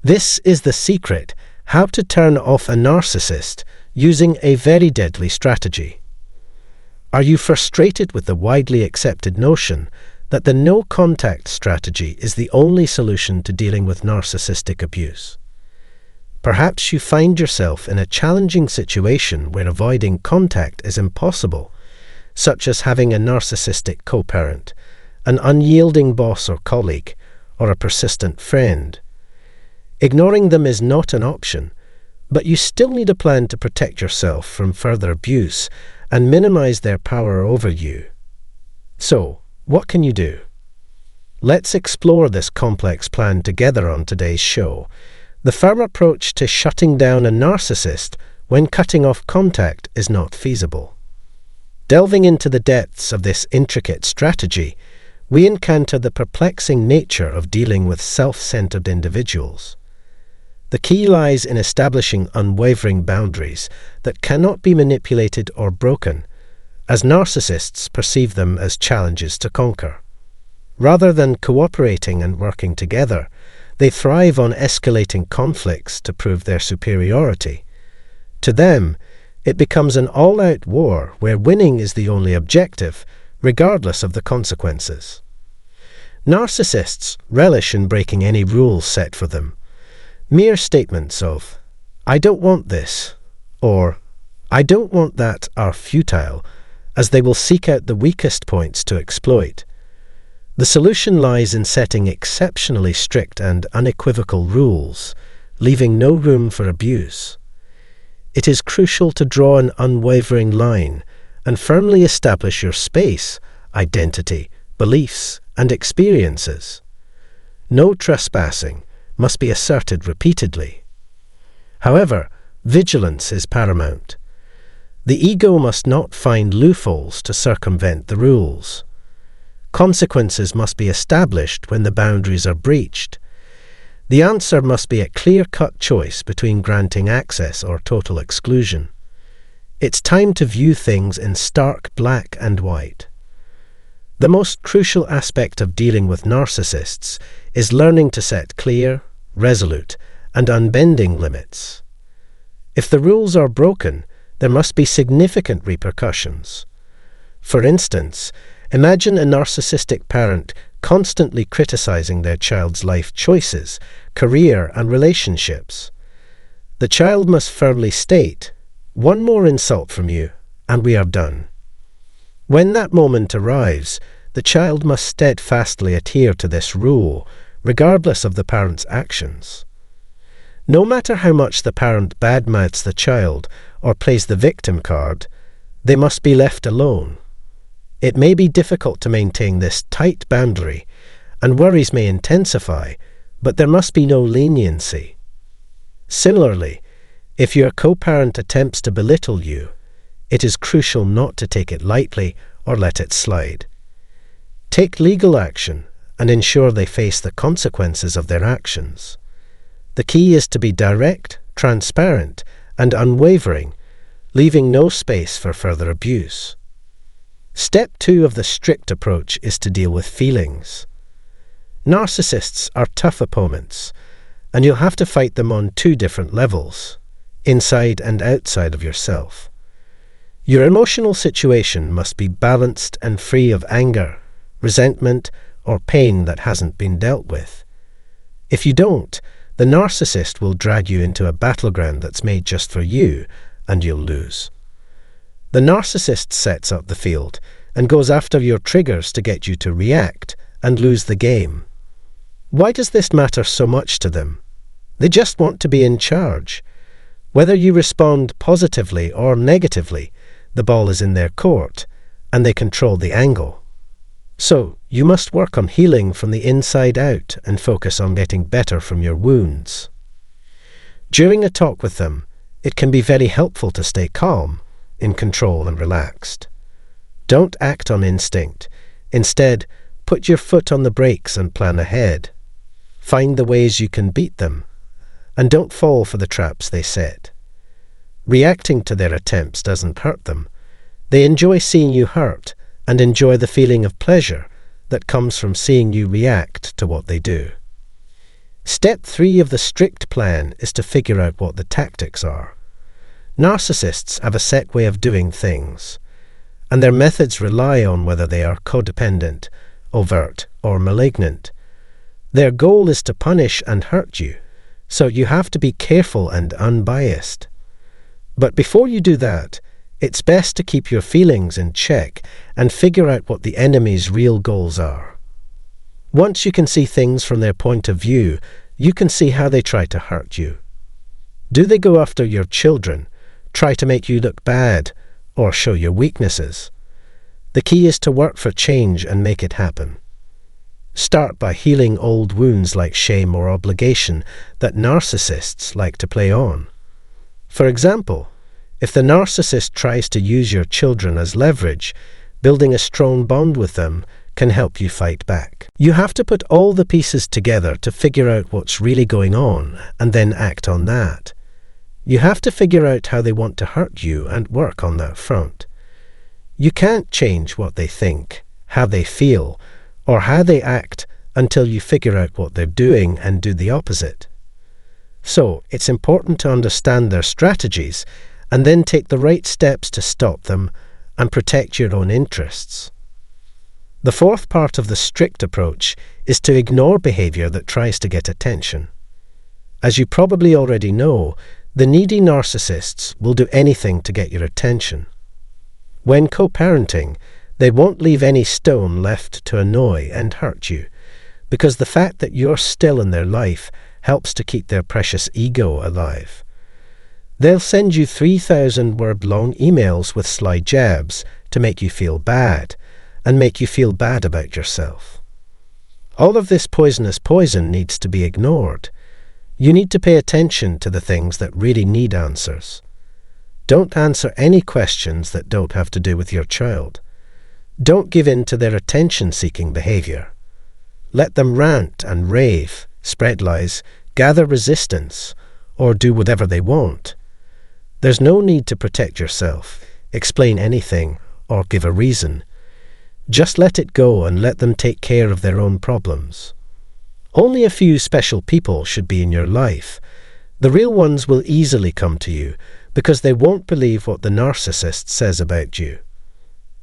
This is the secret: how to turn off a narcissist using a very deadly strategy. Are you frustrated with the widely accepted notion that the no-contact strategy is the only solution to dealing with narcissistic abuse? Perhaps you find yourself in a challenging situation where avoiding contact is impossible, such as having a narcissistic co-parent, an unyielding boss or colleague, or a persistent friend. Ignoring them is not an option, but you still need a plan to protect yourself from further abuse and minimize their power over you. So, what can you do? Let's explore this complex plan together on today's show: the firm approach to shutting down a narcissist when cutting off contact is not feasible. Delving into the depths of this intricate strategy, we encounter the perplexing nature of dealing with self-centered individuals. The key lies in establishing unwavering boundaries that cannot be manipulated or broken, as narcissists perceive them as challenges to conquer. Rather than cooperating and working together, they thrive on escalating conflicts to prove their superiority. To them, it becomes an all-out war where winning is the only objective, regardless of the consequences. Narcissists relish in breaking any rules set for them. Mere statements of, "I don't want this," or "I don't want that" are futile, as they will seek out the weakest points to exploit. The solution lies in setting exceptionally strict and unequivocal rules, leaving no room for abuse. It is crucial to draw an unwavering line and firmly establish your space, identity, beliefs, and experiences. No trespassing must be asserted repeatedly. However, vigilance is paramount. The ego must not find loopholes to circumvent the rules. Consequences must be established when the boundaries are breached. The answer must be a clear-cut choice between granting access or total exclusion. It's time to view things in stark black and white. The most crucial aspect of dealing with narcissists is learning to set clear, resolute, and unbending limits. If the rules are broken, there must be significant repercussions. For instance, imagine a narcissistic parent constantly criticizing their child's life choices, career, and relationships. The child must firmly state, "One more insult from you, and we are done." When that moment arrives, the child must steadfastly adhere to this rule, regardless of the parent's actions. No matter how much the parent badmouths the child or plays the victim card, they must be left alone. It may be difficult to maintain this tight boundary, and worries may intensify, but there must be no leniency. Similarly, if your co-parent attempts to belittle you, it is crucial not to take it lightly or let it slide. Take legal action and ensure they face the consequences of their actions. The key is to be direct, transparent, and unwavering, leaving no space for further abuse. Step 2 of the strict approach is to deal with feelings. Narcissists are tough opponents, and you'll have to fight them on 2 different levels, inside and outside of yourself. Your emotional situation must be balanced and free of anger, resentment, or pain that hasn't been dealt with. If you don't, the narcissist will drag you into a battleground that's made just for you, and you'll lose. The narcissist sets up the field and goes after your triggers to get you to react and lose the game. Why does this matter so much to them? They just want to be in charge. Whether you respond positively or negatively, the ball is in their court, and they control the angle. So, you must work on healing from the inside out and focus on getting better from your wounds. During a talk with them, it can be very helpful to stay calm, in control and relaxed. Don't act on instinct. Instead, put your foot on the brakes and plan ahead. Find the ways you can beat them, and don't fall for the traps they set. Reacting to their attempts doesn't hurt them. They enjoy seeing you hurt, and enjoy the feeling of pleasure that comes from seeing you react to what they do. Step 3 of the strict plan is to figure out what the tactics are. Narcissists have a set way of doing things, and their methods rely on whether they are codependent, overt, or malignant. Their goal is to punish and hurt you, so you have to be careful and unbiased. But before you do that, it's best to keep your feelings in check and figure out what the enemy's real goals are. Once you can see things from their point of view, you can see how they try to hurt you. Do they go after your children, try to make you look bad, or show your weaknesses? The key is to work for change and make it happen. Start by healing old wounds like shame or obligation that narcissists like to play on. For example, if the narcissist tries to use your children as leverage, building a strong bond with them can help you fight back. You have to put all the pieces together to figure out what's really going on and then act on that. You have to figure out how they want to hurt you and work on that front. You can't change what they think, how they feel, or how they act until you figure out what they're doing and do the opposite. So, it's important to understand their strategies and then take the right steps to stop them and protect your own interests. The fourth part of the strict approach is to ignore behavior that tries to get attention. As you probably already know, the needy narcissists will do anything to get your attention. When co-parenting, they won't leave any stone left to annoy and hurt you, because the fact that you're still in their life helps to keep their precious ego alive. They'll send you 3,000-word-long emails with sly jabs to make you feel bad, and make you feel bad about yourself. All of this poisonous poison needs to be ignored. You need to pay attention to the things that really need answers. Don't answer any questions that don't have to do with your child. Don't give in to their attention-seeking behavior. Let them rant and rave, spread lies, gather resistance, or do whatever they want. There's no need to protect yourself, explain anything, or give a reason. Just let it go and let them take care of their own problems. Only a few special people should be in your life. The real ones will easily come to you because they won't believe what the narcissist says about you.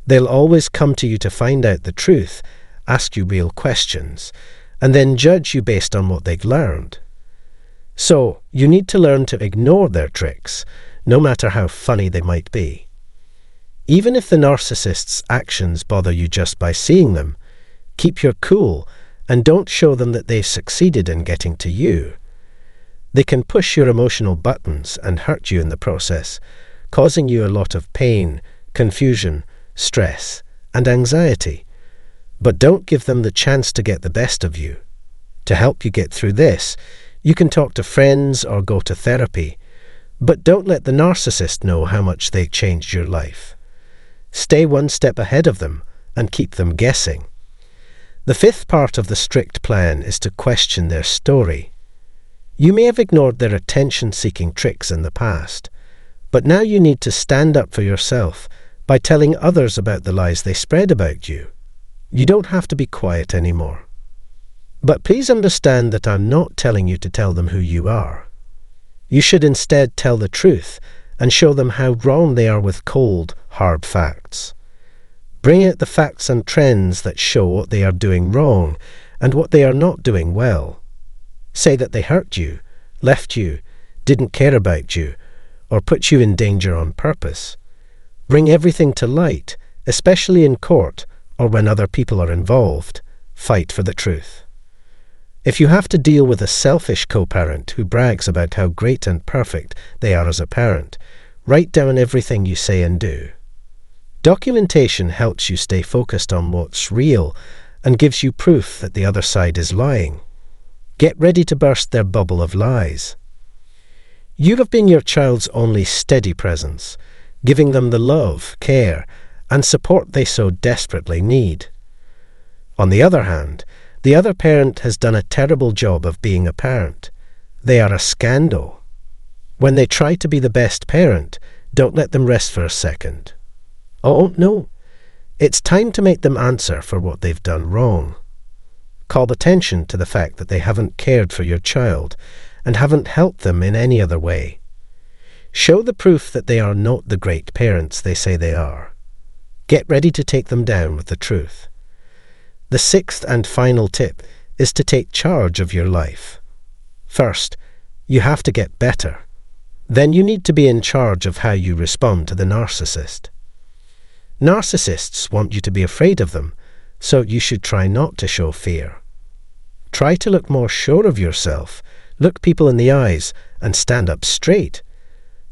They'll always come to you to find out the truth, ask you real questions, and then judge you based on what they've learned. So, you need to learn to ignore their tricks, no matter how funny they might be. Even if the narcissist's actions bother you just by seeing them, keep your cool and don't show them that they've succeeded in getting to you. They can push your emotional buttons and hurt you in the process, causing you a lot of pain, confusion, stress, and anxiety. But don't give them the chance to get the best of you. To help you get through this, you can talk to friends or go to therapy, but don't let the narcissist know how much they've changed your life. Stay one step ahead of them and keep them guessing. The fifth part of the strict plan is to question their story. You may have ignored their attention-seeking tricks in the past, but now you need to stand up for yourself by telling others about the lies they spread about you. You don't have to be quiet anymore. But please understand that I'm not telling you to tell them who you are. You should instead tell the truth and show them how wrong they are with cold, hard facts. Bring out the facts and trends that show what they are doing wrong and what they are not doing well. Say that they hurt you, left you, didn't care about you, or put you in danger on purpose. Bring everything to light, especially in court or when other people are involved. Fight for the truth. If you have to deal with a selfish co-parent who brags about how great and perfect they are as a parent, write down everything you say and do. Documentation helps you stay focused on what's real and gives you proof that the other side is lying. Get ready to burst their bubble of lies. You have been your child's only steady presence, giving them the love, care, and support they so desperately need. On the other hand, the other parent has done a terrible job of being a parent. They are a scandal. When they try to be the best parent, don't let them rest for a second. Oh, no. It's time to make them answer for what they've done wrong. Call attention to the fact that they haven't cared for your child and haven't helped them in any other way. Show the proof that they are not the great parents they say they are. Get ready to take them down with the truth. The sixth and final tip is to take charge of your life. First, you have to get better. Then you need to be in charge of how you respond to the narcissist. Narcissists want you to be afraid of them, so you should try not to show fear. Try to look more sure of yourself, look people in the eyes, and stand up straight.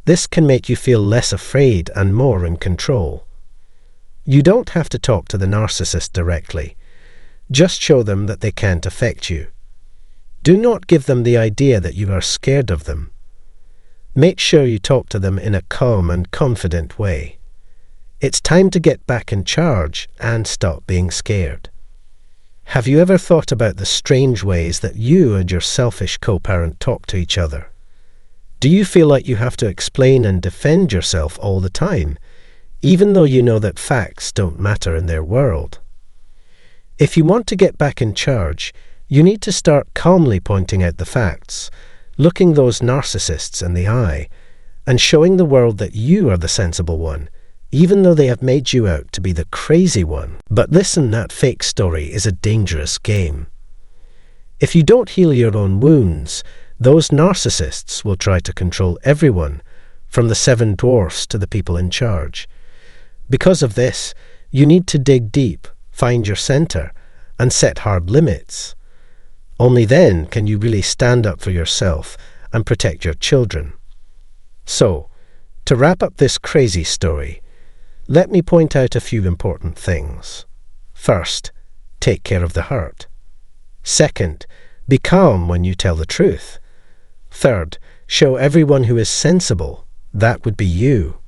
This can make you feel less afraid and more in control. You don't have to talk to the narcissist directly. Just show them that they can't affect you. Do not give them the idea that you are scared of them. Make sure you talk to them in a calm and confident way. It's time to get back in charge and stop being scared. Have you ever thought about the strange ways that you and your selfish co-parent talk to each other? Do you feel like you have to explain and defend yourself all the time, even though you know that facts don't matter in their world? If you want to get back in charge, you need to start calmly pointing out the facts, looking those narcissists in the eye, and showing the world that you are the sensible one, even though they have made you out to be the crazy one. But listen, that fake story is a dangerous game. If you don't heal your own wounds, those narcissists will try to control everyone, from the 7 dwarfs to the people in charge. Because of this, you need to dig deep, find your center, and set hard limits. Only then can you really stand up for yourself and protect your children. So, to wrap up this crazy story, let me point out a few important things. First, take care of the hurt. Second, be calm when you tell the truth. Third, show everyone who is sensible. That would be you.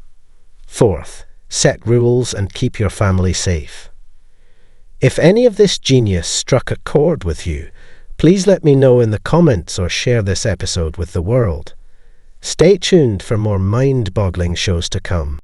Fourth, set rules and keep your family safe. If any of this genius struck a chord with you, please let me know in the comments or share this episode with the world. Stay tuned for more mind-boggling shows to come.